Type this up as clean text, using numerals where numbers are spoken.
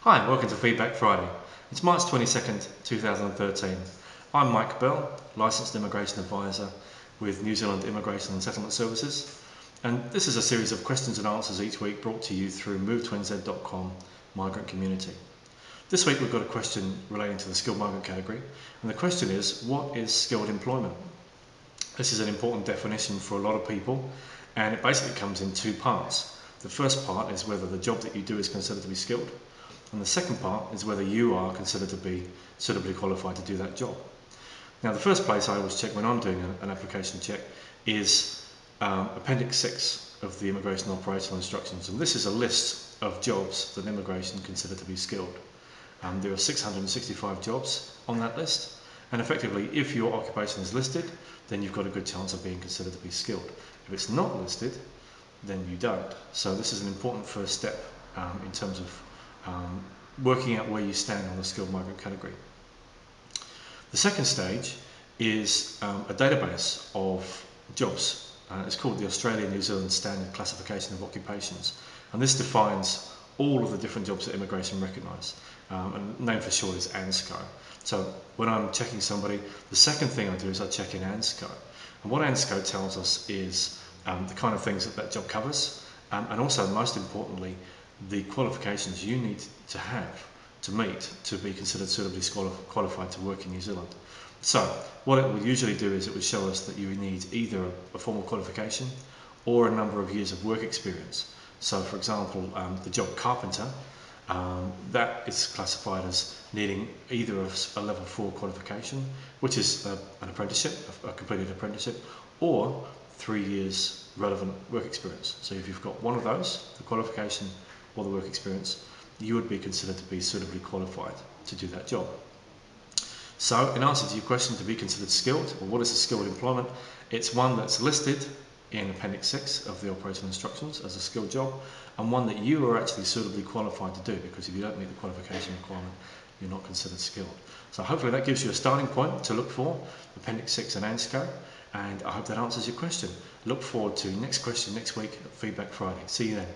Hi, and welcome to Feedback Friday. It's March 22nd, 2013. I'm Mike Bell, Licensed Immigration Advisor with New Zealand Immigration and Settlement Services, and this is a series of questions and answers each week brought to you through move2nz.com migrant community. This week we've got a question relating to the skilled migrant category, and the question is, what is skilled employment? This is an important definition for a lot of people, and it basically comes in two parts. The first part is whether the job that you do is considered to be skilled, and the second part is whether you are considered to be suitably qualified to do that job. Now, the first place I always check when I'm doing an application check is Appendix 6 of the Immigration Operational Instructions, and this is a list of jobs that immigration consider to be skilled. There are 665 jobs on that list, and effectively, if your occupation is listed, then you've got a good chance of being considered to be skilled. If it's not listed, then you don't. So this is an important first step in terms of working out where you stand on the skilled migrant category. The second stage is a database of jobs. It's called the Australia-New Zealand Standard Classification of Occupations, and this defines all of the different jobs that immigration recognise, and name for short is ANZCO. So when I'm checking somebody, the second thing I do is I check in ANZCO, and what ANZCO tells us is the kind of things that job covers, and also, most importantly, the qualifications you need to have to meet to be considered suitably qualified to work in New Zealand. So what it will usually do is it will show us that you need either a formal qualification or a number of years of work experience. So for example, the job carpenter, that is classified as needing either a level 4 qualification, which is an apprenticeship, a completed apprenticeship, or 3 years relevant work experience. So if you've got one of those, the qualification or the work experience, you would be considered to be suitably qualified to do that job. So in answer to your question, to be considered skilled, or what is a skilled employment, it's one that's listed in Appendix 6 of the Operational Instructions as a skilled job, and one that you are actually suitably qualified to do, because if you don't meet the qualification requirement, you're not considered skilled. So hopefully that gives you a starting point to look for, Appendix 6 and ANZCO, and I hope that answers your question. Look forward to next question next week at Feedback Friday. See you then.